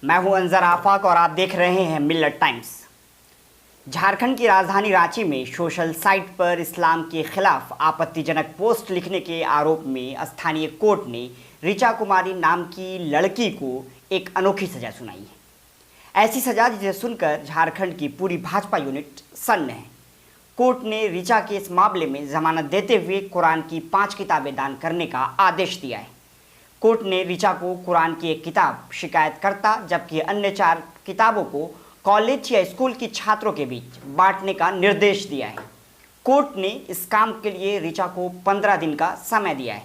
मैं हूं अंजर आफाक और आप देख रहे हैं मिल्लत टाइम्स। झारखंड की राजधानी रांची में सोशल साइट पर इस्लाम के खिलाफ आपत्तिजनक पोस्ट लिखने के आरोप में स्थानीय कोर्ट ने ऋचा कुमारी नाम की लड़की को एक अनोखी सजा सुनाई है। ऐसी सजा जिसे सुनकर झारखंड की पूरी भाजपा यूनिट सन्न है। कोर्ट ने ऋचा के इस मामले में जमानत देते हुए कुरान की 5 किताबें दान करने का आदेश दिया है। कोर्ट ने ऋचा को कुरान की एक किताब शिकायतकर्ता जबकि अन्य 4 किताबों को कॉलेज या स्कूल की छात्रों के बीच बांटने का निर्देश दिया है। कोर्ट ने इस काम के लिए ऋचा को 15 दिन का समय दिया है।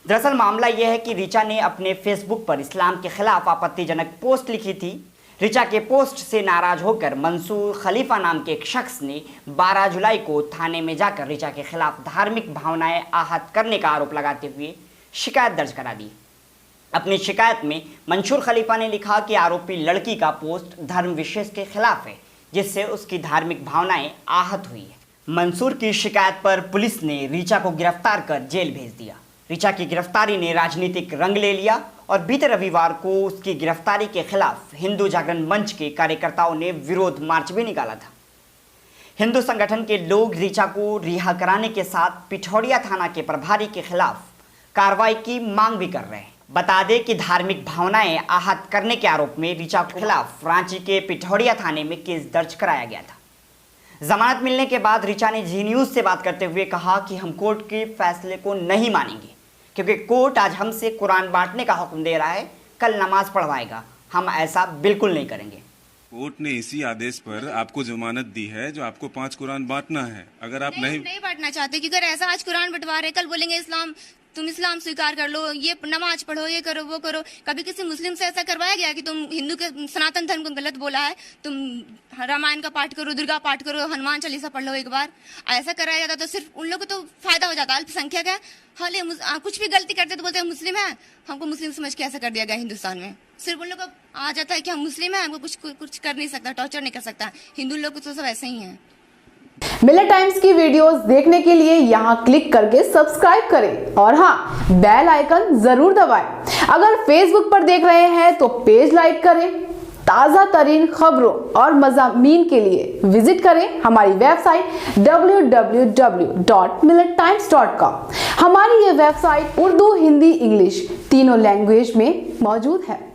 दरअसल मामला यह है कि ऋचा ने अपने फेसबुक पर इस्लाम के खिलाफ आपत्तिजनक पोस्ट लिखी थी। ऋचा के पोस्ट से नाराज होकर मंसूर खलीफा नाम के एक शख्स ने 12 जुलाई को थाने में जाकर ऋचा के खिलाफ धार्मिक भावनाएं आहत करने का आरोप लगाते हुए शिकायत दर्ज करा दी। अपनी शिकायत में मंसूर खलीफा ने लिखा कि आरोपी लड़की का पोस्ट धर्म विशेष के खिलाफ है जिससे उसकी धार्मिक भावनाएं आहत हुई है। मंसूर की शिकायत पर पुलिस ने ऋचा को गिरफ्तार कर जेल भेज दिया। ऋचा की गिरफ्तारी ने राजनीतिक रंग ले लिया और बीते रविवार को उसकी गिरफ्तारी के खिलाफ हिंदू जागरण मंच के कार्यकर्ताओं ने विरोध मार्च भी निकाला था। हिंदू संगठन के लोग ऋचा को रिहा कराने के साथ पिठौड़िया थाना के प्रभारी के खिलाफ कार्रवाई की मांग भी कर रहे हैं। बता दें कि धार्मिक भावनाएं आहत करने के आरोप में ऋचा के खिलाफ रांची के पिठौड़िया थाने में केस दर्ज कराया गया था। जमानत मिलने के बाद ऋचा ने जी न्यूज से बात करते हुए कहा कि हम कोर्ट के फैसले को नहीं मानेंगे क्योंकि कोर्ट आज हमसे कुरान बांटने का हुक्म दे रहा है, कल नमाज पढ़वाएगा। हम ऐसा बिल्कुल नहीं करेंगे। कोर्ट ने इसी आदेश पर आपको जमानत दी है जो आपको 5 कुरान बांटना है। अगर आप नहीं बांटना चाहते कि अगर ऐसा आज कुरान बंटवा रहे, कल बोलेंगे इस्लाम, तुम इस्लाम स्वीकार कर लो, ये नमाज पढ़ो, ये करो, वो करो। कभी किसी मुस्लिम से ऐसा करवाया गया कि तुम हिंदू के सनातन धर्म को गलत बोला है, तुम रामायण का पाठ करो, दुर्गा पाठ करो, हनुमान चालीसा पढ़ लो एक बार। ऐसा कराया जाता तो सिर्फ उन लोगों को तो फायदा हो जाता, अल्पसंख्यक है। हाले कुछ भी गलती करते तो बोलते हैं मुस्लिम है, हमको मुस्लिम समझ के ऐसा कर दिया गया हिंदुस्तान में। सिर्फ उन लोग को आ जाता है कि हम मुस्लिम है, हमको कुछ कर नहीं सकता, टॉर्चर नहीं कर सकता। हिंदू लोग तो सब ऐसे ही हैं। मिल्लत टाइम्स की वीडियोस देखने के लिए यहाँ क्लिक करके सब्सक्राइब करें और हाँ, बेल आइकन जरूर दबाएं। अगर फेसबुक पर देख रहे हैं तो पेज लाइक करें। ताज़ा तरीन खबरों और मज़ामीन के लिए विजिट करें हमारी वेबसाइट www.millettimes.com। हमारी ये वेबसाइट उर्दू, हिंदी, इंग्लिश तीनों लैंग्वेज में मौजूद है।